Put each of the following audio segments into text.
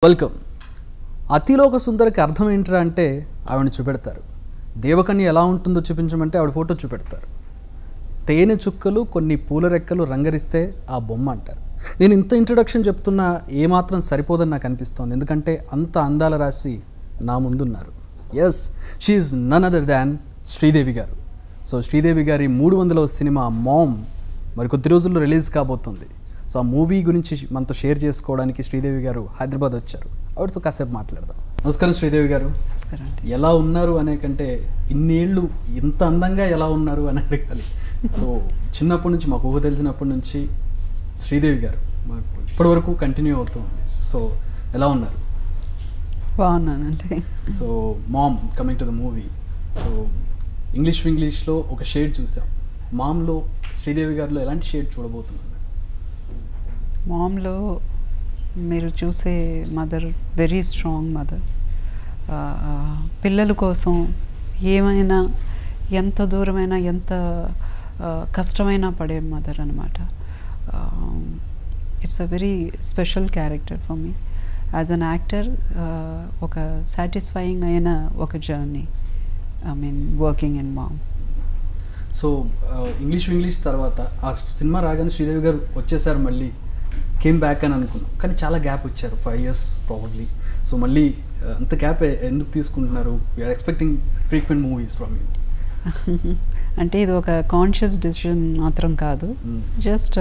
Welcome. అతిలోక సుందరికి అర్థం ఏంట్రా అంటే ఆవిడని చూపెడతారు. దేవకన్య ఎలా ఉంటుందో చూపించమంటే ఆవిడ ఫోటో చూపెడతారు. తేనె చుక్కలు కొన్ని పూల రెక్కలు రంగరిస్తే ఆ బొమ్మ అంటారు. నేను ఇంత ఇంట్రడక్షన్ చెప్తున్నా ఏమాత్రం సరిపోదని నాకు అనిపిస్తోంది. ఎందుకంటే అంత అందాల రాశి నా ముందున్నారు. Yes, she is none other than Sridevi garu. So Sridevi గారి 300వ సినిమా మామ్ మరి కొద్ది రోజుల్లో రిలీజ్ కాబోతుంది. సో ఆ మూవీ గురించి మనతో షేర్ చేసుకోవడానికి శ్రీదేవి గారు హైదరాబాద్ వచ్చారు. ఆవిడతో కాసేపు మాట్లాడదాం. నమస్కారం శ్రీదేవి గారు. నమస్కారం. ఎలా ఉన్నారు అనే కంటే ఇన్నేళ్ళు ఇంత అందంగా ఎలా ఉన్నారు అని అడగాలి. సో చిన్నప్పటి నుంచి మాకు ఊహ తెలిసినప్పటి నుంచి శ్రీదేవి గారు మాకు ఇప్పటి వరకు కంటిన్యూ అవుతుంది. సో ఎలా ఉన్నారు? బాగున్నానండి. So Mom coming to the movie. So ఇంగ్లీష్లో ఒక షేడ్ చూసాం. మామ్లో శ్రీదేవి గారిలో ఎలాంటి షేడ్ చూడబోతున్నాం? మామ్లో మీరు చూసే మదర్ వెరీ స్ట్రాంగ్ మదర్. పిల్లల కోసం ఏమైనా ఎంత దూరమైనా ఎంత కష్టమైనా పడే మదర్ అనమాట. It's a very special character for me as an actor. ఒక సాటిస్ఫైయింగ్ అయిన ఒక journey, I mean working in Mom. So English తర్వాత ఆ సినిమా రాగానే శ్రీదేవి గారు వచ్చేసారు, మళ్ళీ కేమ్ బ్యాక్ అని అనుకున్నాం. కానీ చాలా గ్యాప్ వచ్చారు, 5 years ప్రాబబ్లీ. సో మళ్ళీ అంత గ్యాప్ ఎందుకు తీసుకుంటున్నారు? We're expecting frequent movies from you. అంటే ఇది ఒక కాన్షియస్ డెసిషన్ మాత్రం కాదు. జస్ట్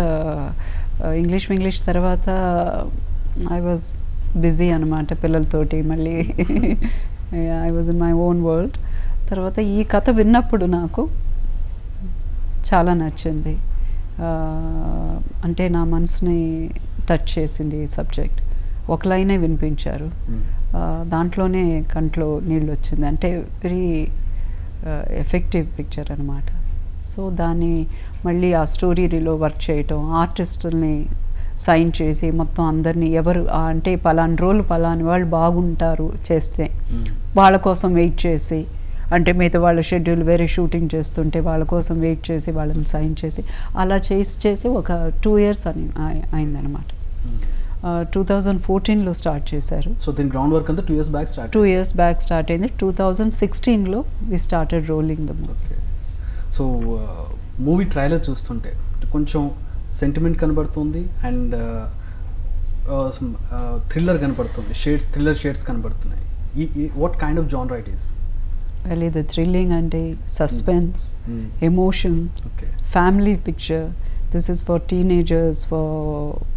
ఇంగ్లీష్ తర్వాత ఐ వాజ్ బిజీ అనమాట పిల్లలతోటి. మళ్ళీ I was in my own world. తర్వాత ఈ కథ విన్నప్పుడు నాకు చాలా నచ్చింది. అంటే నా మనసుని టచ్ చేసింది ఈ సబ్జెక్ట్. ఒక లైనే వినిపించారు, దాంట్లోనే కంట్లో నీళ్ళు వచ్చింది. అంటే వెరీ ఎఫెక్టివ్ పిక్చర్ అనమాట. సో దాన్ని మళ్ళీ ఆ స్టోరీలో వర్క్ చేయటం, ఆర్టిస్టుల్ని సైన్ చేసి మొత్తం అందరినీ ఎవరు అంటే పలాని రోల్ పలాని వాళ్ళు బాగుంటారు చేస్తే వాళ్ళ కోసం వెయిట్ చేసి, అంటే మిగతా వాళ్ళ షెడ్యూల్ వేరే షూటింగ్ చేస్తుంటే వాళ్ళ కోసం వెయిట్ చేసి వాళ్ళని సైన్ చేసి అలా చేసి ఒక 2 years అని అయిందనమాట. 2014లో స్టార్ట్ చేశారు. సో దీని గ్రౌండ్ వర్క్ అంతా 2 years బ్యాక్ స్టార్ట్ అయింది. 2016లో we started rolling the movie. Okay. So movie trailer చూస్తుంటే కొంచెం సెంటిమెంట్ కనబడుతుంది అండ్ థ్రిల్లర్ కనబడుతుంది, థ్రిల్లర్ షేడ్స్ కనబడుతున్నాయి. What kind of genre it is? Well, ఇది థ్రిల్లింగ్ అంటే suspense, emotion, family picture. This is for teenagers,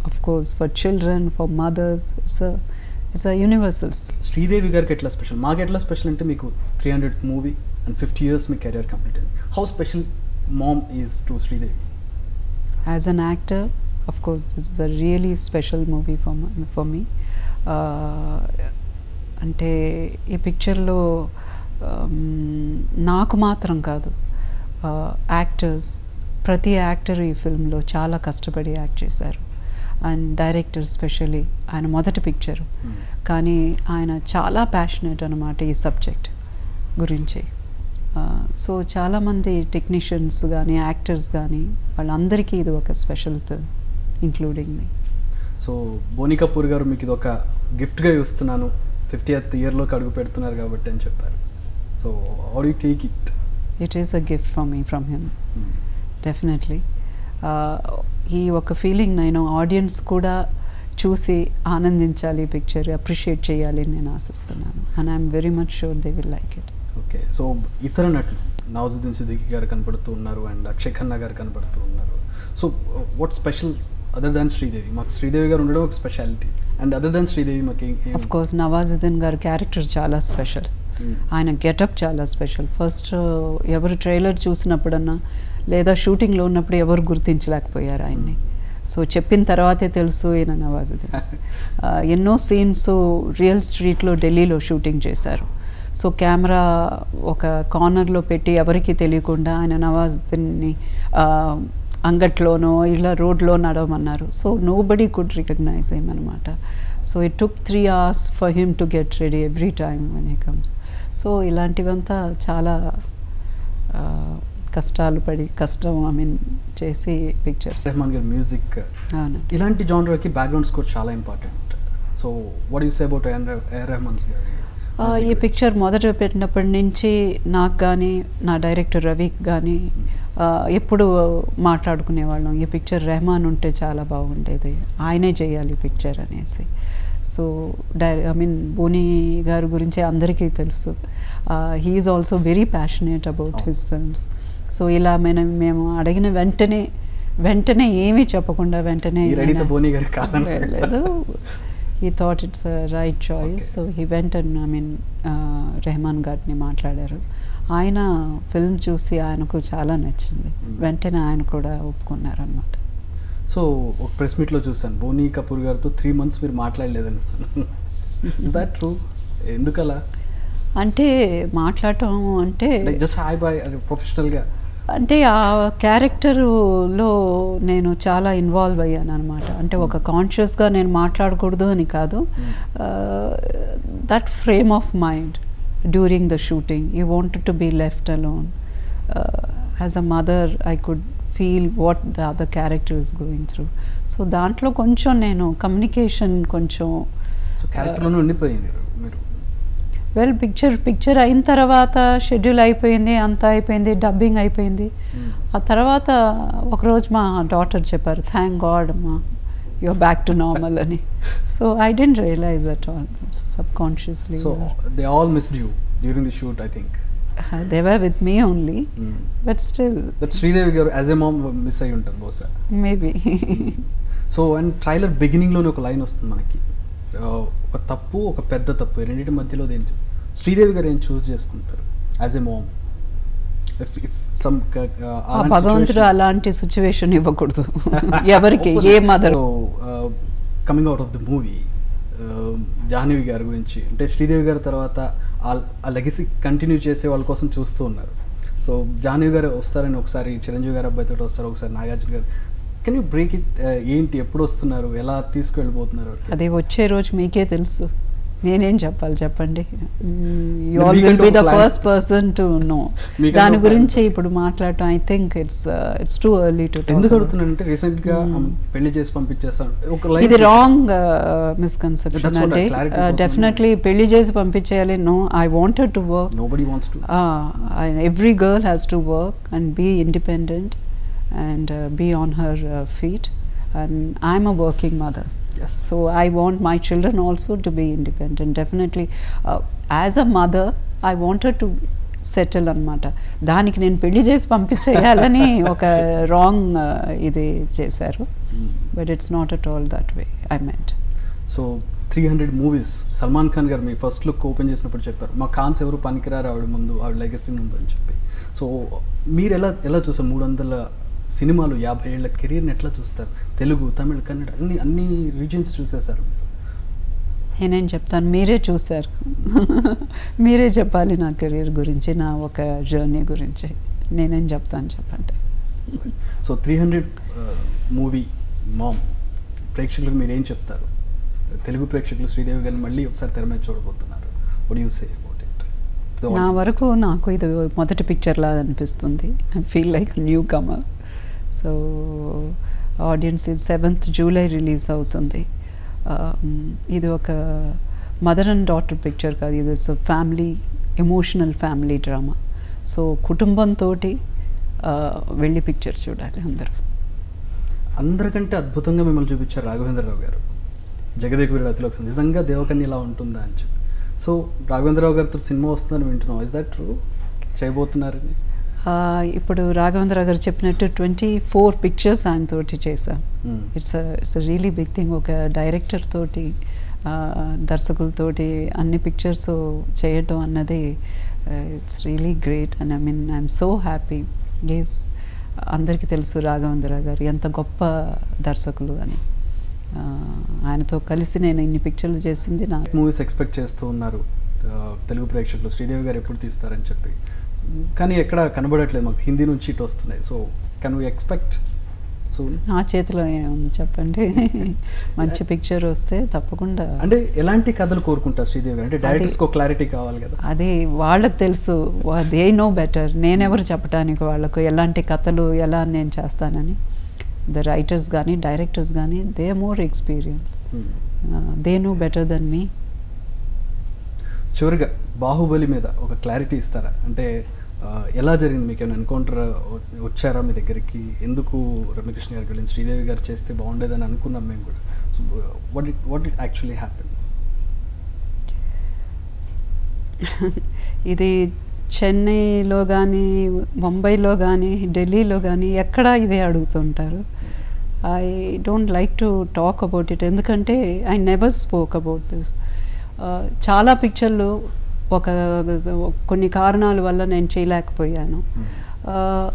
of course for children, for mothers. It's a universal. Sridevi గారికి ఎట్లా special? మాకు ఎట్లా special అంటే మీకు 300th మూవీ అండ్ 50 years మీ career complete అయింది. How special mom is to Sridevi? As an actor, of course, this is a really special movie for me. అంటే ఈ పిక్చర్లో నాకు మాత్రం కాదు, యాక్టర్స్, ప్రతి యాక్టర్ ఈ ఫిల్మ్లో చాలా కష్టపడి యాక్ట్ చేశారు. అండ్ డైరెక్టర్ స్పెషలీ ఆయన మొదటి పిక్చరు, కానీ ఆయన చాలా ప్యాషనెట్ అనమాట ఈ సబ్జెక్ట్ గురించి. సో చాలామంది టెక్నీషియన్స్ కానీ యాక్టర్స్ కానీ వాళ్ళందరికీ ఇది ఒక స్పెషల్ ఫిల్మ్, ఇంక్లూడింగ్ మీ. సో బోని కపూర్ గారు మీకు ఇది ఒక గిఫ్ట్గా ఇస్తున్నాను, 50th yearలోకి అడుగు పెడుతున్నారు కాబట్టి అని చెప్పారు. So how do you take it? It is a gift for me from him. Definitely. ఈ ఒక ఫీలింగ్ నేను ఆడియన్స్ కూడా చూసి ఆనందించాలి, పిక్చర్ అప్రిషియేట్ చేయాలి నేను ఆశిస్తున్నాను. And I'm very much sure they will like it. Okay. So ఇతర నటులు నవాజుద్దీన్ సిద్దికీ గారు కనపడుతూ ఉన్నారు అండ్ అక్షయ్ ఖన్నా గారు కనపడుతూ ఉన్నారు. So what special other than Sridevi? మాకు శ్రీదేవి గారు ఉండడం ఒక speciality, and other than Sridevi మాకు ఆఫ్ కోర్స్ నవాజుద్దీన్ గారి క్యారెక్టర్ చాలా స్పెషల్. ఆయన గెటప్ చాలా స్పెషల్. ఫస్ట్ ఎవరు ట్రైలర్ చూసినప్పుడన్నా లేదా షూటింగ్లో ఉన్నప్పుడు ఎవరు గుర్తించలేకపోయారు ఆయన్ని. సో చెప్పిన తర్వాతే తెలుసు ఈయన నవాజుద్దీన్. ఎన్నో సీన్స్ రియల్ స్ట్రీట్లో ఢిల్లీలో షూటింగ్ చేశారు. సో కెమెరా ఒక కార్నర్లో పెట్టి ఎవరికి తెలియకుండా ఆయన నవాజుద్దీన్ని అంగట్లోనో ఇలా రోడ్లో నడవమన్నారు. So nobody could recognise him అనమాట. So it took 3 hours for him to get ready every time when he comes. So ఇలాంటివంతా చాలా కష్టాలు పడి చేసి పిక్చర్స్. రెహమాన్ గారి మ్యూజిక్ ఇలాంటి జానర్కి బ్యాక్గ్రౌండ్ స్కోర్ చాలా important. So what you say about AR Rahman's garu ఈ పిక్చర్ మొదట పెట్టినప్పటి నుంచి నాకు కానీ నా డైరెక్టర్ రవికి కానీ ఎప్పుడు మాట్లాడుకునేవాళ్ళం, ఈ పిక్చర్ రెహమాన్ ఉంటే చాలా బాగుండేది, ఆయనే చేయాలి ఈ పిక్చర్ అనేసి. సో బోనీ గారి గురించి అందరికీ తెలుసు, he is also very passionate about his films. So ఇలా మేము అడిగిన వెంటనే ఏమీ చెప్పకుండా వెంటనే లేదు, he thought it's a right choice. So he went and Rahman గారిని మాట్లాడారు. ఆయన ఫిల్మ్ చూసి ఆయనకు చాలా నచ్చింది, వెంటనే ఆయన కూడా ఒప్పుకున్నారు అనమాట. సో ఒక ప్రెస్ మీట్లో చూసాను, బోనీ కపూర్ గారితో 3 months మీరు మాట్లాడలేదని. Is that true? ఎందుకలా? అంటే మాట్లాడటం అంటే జస్ట్ హాయ్ బాయ్ ప్రొఫెషనల్గా, అంటే ఆ క్యారెక్టర్లో నేను చాలా ఇన్వాల్వ్ అయ్యాను అనమాట. అంటే ఒక కాన్షియస్గా నేను మాట్లాడకూడదు అని కాదు, that frame of mind during the shooting, you wanted to be left alone. As a mother I could feel what the other character is going through. So దాంట్లో కొంచెం నేను కమ్యూనికేషన్ కొంచెం క్యారెక్టర్లోనే ఉండిపోయింది మీరు. వెల్ పిక్చర్ అయిన తర్వాత షెడ్యూల్ అయిపోయింది, అంతా అయిపోయింది, డబ్బింగ్ అయిపోయింది. ఆ తర్వాత ఒకరోజు మా డాటర్ చెప్పారు, థ్యాంక్ గాడ్ అమ్మా యూఆర్ బ్యాక్ టు నార్మల్ అని. So I didn't realise that all subconsciously. So they all missed you during the shoot I think. They were with me only, but still that Sridevi garu as a mom miss అయ్యి ఉంటారు బహుశా, maybe. So and trailer బిగినింగ్లోనే ఒక line వస్తుంది మనకి, ఒక తప్పు ఒక పెద్ద తప్పు రెండింటి మధ్యలో ఏంటి శ్రీదేవి గారు ఏం చూస్ చేసుకుంటారు యాజ్ ఎ మామ్? భగవంతుడు అలాంటి సిచ్యువేషన్ ఇవ్వకూడదు ఎవరికి, a mother. Coming out of the movie, Janhvi garu గురించి అంటే శ్రీదేవి గారి తర్వాత ఆ లెగసీ కంటిన్యూ చేసే వాళ్ళ కోసం చూస్తూ ఉన్నారు. సో జాహ్నవి గారు వస్తారని ఒకసారి చిరంజీవి గారు అబ్బాయితో వస్తారు, ఒకసారి నాగార్జున గారు. Can you break it? ఏంటి, ఎప్పుడు వస్తున్నారు, ఎలా తీసుకువెళ్ళిపోతున్నారు? అది వచ్చే రోజు మీకే తెలుసు, నేనేం చెప్పాలి చెప్పండి. You all will be the first person to know. దాని గురించి ఇప్పుడు మాట్లాడటం I think it's too early to. ఎందుకు అడుగుతున్నానంటే రీసెంట్ గా పెళ్లి చేసి పంపించేస్తాను, ఇది రాంగ్ మిస్కన్సెప్షన్. అంటే డెఫినెట్లీ పెళ్లి చేసి పంపించేయాలి, no, I wanted to work. Nobody wants to. Every girl has to work and be independent and be on her feet, and I'm a working mother. Yes. So I want my children also to be independent. Definitely as a mother I wanted to settle anamata. దానికి నేను పెళ్లి చేసి పంపించేయాలని ఒక wrong ఇది చేశారు, but it's not at all that way I meant. So 300 movies Salman Khan గారు మీ first look open చేసినప్పుడు చెప్పారు, మా ఖాన్స్ ఎవరు పనికిరారు ఆవిడ ముందు, ఆవిడ లెగసీ ముందు అని చెప్పి. సో మీరు ఎలా చూసారు 300 సినిమాలు, 50 ఏళ్ల కెరీర్ని ఎట్లా చూస్తారు? తెలుగు, తమిళ్, కన్నడ అన్ని రీజన్స్ చూసేశారు మీరు. నేనేం చెప్తాను, మీరే చూశారు, మీరే చెప్పాలి నా కెరీర్ గురించి, నా ఒక జర్నీ గురించి. నేనేం చెప్తాను చెప్పండి. సో 300 మూవీ మామ్ ప్రేక్షకులకు మీరు ఏం చెప్తారు? తెలుగు ప్రేక్షకులు శ్రీదేవి గారిని మళ్ళీ ఒకసారి తెర మీద చూడబోతున్నారు. What do you say about it? నా వరకు నాకు ఇది మొదటి పిక్చర్ లాగా అనిపిస్తుంది. I feel like newcomer. So audience 7th July release అవుతుంది. ఇది ఒక మదర్ అండ్ డాటర్ పిక్చర్ కాదు, ఇది family, emotional family drama. So కుటుంబంతో వెళ్ళి పిక్చర్ చూడాలి అందరూ. అందరికంటే అద్భుతంగా మిమ్మల్ని చూపించారు రాఘవేంద్రరావు గారు, జగదేక వీరుడు అతిలోక సుందరి. నిజంగా దేవకన్య ఇలా ఉంటుందా అని చెప్పి. సో రాఘవేంద్రరావు గారితో సినిమా వస్తుందని వింటున్నాం, ఇస్ దట్ ట్రూ? చేయబోతున్నారని ఇప్పుడు రాఘవేంద్రరావు గారు చెప్పినట్టు 24 పిక్చర్స్ ఆయనతోటి చేశాం. It's really big thing. ఒక డైరెక్టర్ తోటి, దర్శకులతోటి అన్ని పిక్చర్స్ చేయటం అన్నది it's really great. And I'm so happy. Is అందరికీ తెలుసు రాఘవేంద్రరావు గారు ఎంత గొప్ప దర్శకులు అని. ఆయనతో కలిసి నేను ఇన్ని పిక్చర్లు చేసింది. నా మూవీస్ ఎక్స్పెక్ట్ చేస్తూ ఉన్నారు తెలుగు ప్రేక్షకులు, శ్రీదేవి గారు ఎప్పుడు తీస్తారని చెప్పి, కానీ ఎక్కడ కనబడట్లేదు మాకు. హిందీ నుంచి ఇటు వస్తున్నాయి. So can we expect soon? నా చేతిలో ఏముంది చెప్పండి. మంచి పిక్చర్ వస్తే తప్పకుండా. అంటే ఎలాంటి కథలు కోరుకుంటారు శ్రీదేవి గారు? అంటే డైరెక్టర్స్కి ఒక క్లారిటీ కావాలి కదా. అది వాళ్ళకి తెలుసు, దే నో బెటర్. నేనెవరు చెప్పడానికి వాళ్ళకు ఎలాంటి కథలు ఎలా నేను చేస్తానని. ద రైటర్స్ కానీ డైరెక్టర్స్ కానీ they are more experience. They know better than me. చివరిగా బాహుబలి మీద ఒక క్లారిటీ ఇస్తారా? అంటే ఎలా జరిగింది? మీకు ఏమైనా ఎన్కౌంటర్ వచ్చారా మీ దగ్గరికి? ఎందుకు రమ్యకృష్ణ గారి గురించి శ్రీదేవి గారు చేస్తే బాగుండేదని అనుకున్నాం మేము కూడా. So what it actually happen? ఇది చెన్నైలో కానీ, ముంబైలో కానీ, ఢిల్లీలో కానీ ఎక్కడ ఇదే అడుగుతుంటారు. I don't like to talk about it, ఎందుకంటే I never spoke about this. చాలా పిక్చర్లు కొన్ని కారణాల వల్ల నేను చేయలేకపోయాను.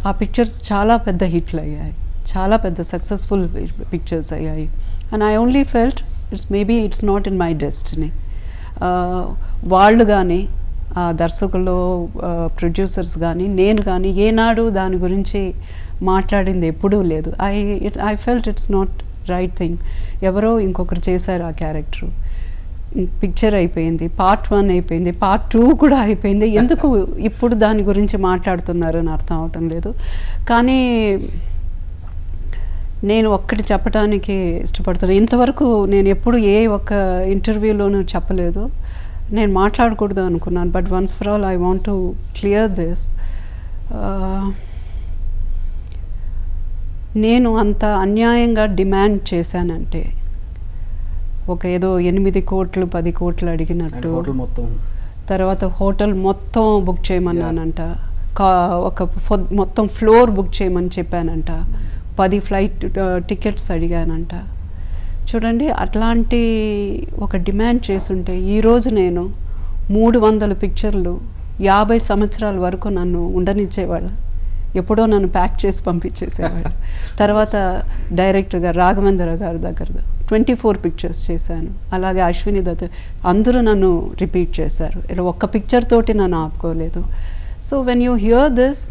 ఆ పిక్చర్స్ చాలా పెద్ద హిట్లు అయ్యాయి, చాలా పెద్ద సక్సెస్ఫుల్ పిక్చర్స్ అయ్యాయి. And I only felt it's not in my destiny. వాళ్ళు కానీ, దర్శకులు, ప్రొడ్యూసర్స్ కానీ, నేను కానీ ఏనాడు దాని గురించి మాట్లాడింది ఎప్పుడూ లేదు. I felt it's not right thing. ఎవరో ఇంకొకరు చేశారు ఆ క్యారెక్టరు. పిక్చర్ అయిపోయింది, పార్ట్ 1 అయిపోయింది, పార్ట్ 2 కూడా అయిపోయింది. ఎందుకు ఇప్పుడు దాని గురించి మాట్లాడుతున్నారు అని అర్థం అవటం లేదు. కానీ నేను ఒక్కటి చెప్పడానికి ఇష్టపడుతున్నాను. ఇంతవరకు నేను ఎప్పుడు ఏ ఒక్క ఇంటర్వ్యూలోనూ చెప్పలేదు, నేను మాట్లాడకూడదు అనుకున్నాను. But once for all I want to clear this. నేను అంత అన్యాయంగా డిమాండ్ చేశానంటే, ఒక ఏదో 8 కోట్లు 10 కోట్లు అడిగినట్టు, తర్వాత హోటల్ మొత్తం బుక్ చేయమన్నానంట, మొత్తం ఫ్లోర్ బుక్ చేయమని చెప్పానంట, 10 ఫ్లైట్ టికెట్స్ అడిగానంట. చూడండి, అట్లాంటి ఒక డిమాండ్ చేసుంటే ఈరోజు నేను 300 పిక్చర్లు 50 సంవత్సరాల వరకు నన్ను ఉండనిచ్చేవాళ్ళు. ఎప్పుడో నన్ను ప్యాక్ చేసి పంపించేసేవాడు. తర్వాత డైరెక్టర్గా రాఘవేంద్ర గారి దగ్గర 24 పిక్చర్స్ చేశాను. అలాగే అశ్విని దత్, అందరూ నన్ను రిపీట్ చేశారు. ఇలా ఒక్క పిక్చర్ తోటి నన్ను ఆపుకోలేదు. So when you hear this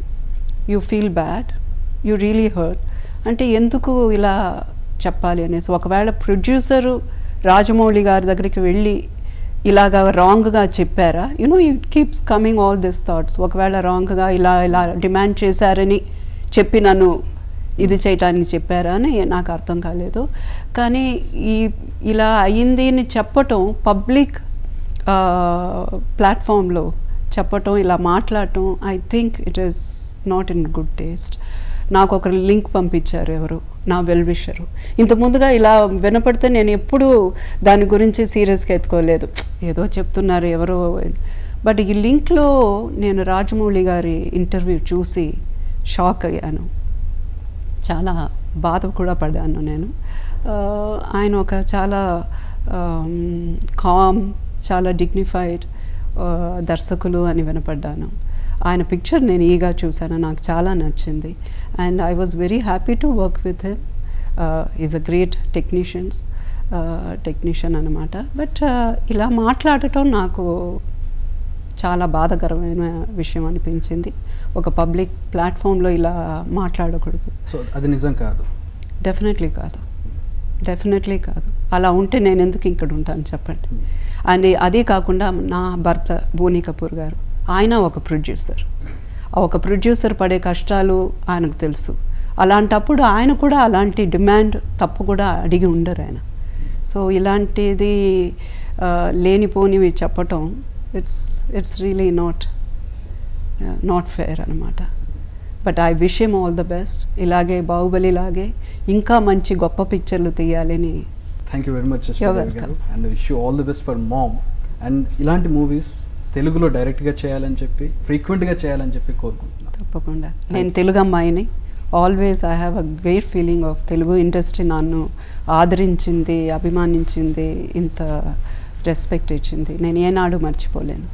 you feel bad, you really hurt. అంటే ఎందుకు ఇలా చెప్పాలి అనేసి. ఒకవేళ ప్రొడ్యూసరు రాజమౌళి గారి దగ్గరికి వెళ్ళి ఇలాగా రాంగ్గా చెప్పారా, it keeps coming all this thoughts. ఒకవేళ రాంగ్గా ఇలా డిమాండ్ చేశారని చెప్పి నన్ను ఇది చేయటానికి చెప్పారా అని నాకు అర్థం కాలేదు. కానీ ఇలా అయ్యింది అని చెప్పటం, పబ్లిక్ ప్లాట్ఫామ్లో చెప్పటం, ఇలా మాట్లాడటం, I think it is not in good taste. నాకు ఒకరు లింక్ పంపించారు, ఎవరు నా వెల్విషరు. ఇంత ముందుగా ఇలా వినపడితే నేను ఎప్పుడూ దాని గురించి సీరియస్గా ఎత్తుకోలేదు, ఏదో చెప్తున్నారు ఎవరో. బట్ ఈ లింక్లో నేను రాజమౌళి గారి ఇంటర్వ్యూ చూసి షాక్ అయ్యాను, చాలా బాధ కూడా పడ్డాను నేను. ఆయన ఒక చాలా కామ్, చాలా డిగ్నిఫైడ్ దర్శకులు అని వినపడ్డాను. ఆయన పిక్చర్ నేను ఈగా చూశాను, నాకు చాలా నచ్చింది. And I was very happy to work with him. Is a great technician అనమాట. బట్ ఇలా మాట్లాడటం నాకు చాలా బాధాకరమైన విషయం అనిపించింది. ఒక పబ్లిక్ ప్లాట్ఫామ్లో ఇలా మాట్లాడకూడదు. సో అది నిజం కాదు. డెఫినెట్లీ కాదు, డెఫినెట్లీ కాదు. అలా ఉంటే నేను ఎందుకు ఇక్కడ ఉంటాను చెప్పండి. అండ్ అదే కాకుండా నా భర్త బోనీ కపూర్ గారు, ఆయన ఒక ప్రొడ్యూసర్. ఒక ప్రొడ్యూసర్ పడే కష్టాలు ఆయనకు తెలుసు. అలాంటప్పుడు ఆయన కూడా అలాంటి డిమాండ్ తప్పు కూడా అడిగి ఉండరు ఆయన. సో ఇలాంటిది లేనిపోనివి చెప్పటం, ఇట్స్ రియలీ నాట్ ఫేర్ అనమాట. But I wish him all the best. ఇలాగే బాహుబలి లాగే ఇంకా మంచి గొప్ప పిక్చర్లు తీయాలని. Thank you very much and wish you all the best for Mom. And ఇలాంటి మూవీస్ తెలుగులో డైరెక్ట్గా చేయాలని చెప్పి, ఫ్రీక్వెంట్గా చేయాలని చెప్పి కోరుకుంటున్నాను. తప్పకుండా. నేను తెలుగు అమ్మాయిని. Always I have a great feeling of Telugu industry నన్ను ఆదరించింది, అభిమానించింది, ఇంత రెస్పెక్ట్ ఇచ్చింది. నేను ఏనాడు మర్చిపోలేను.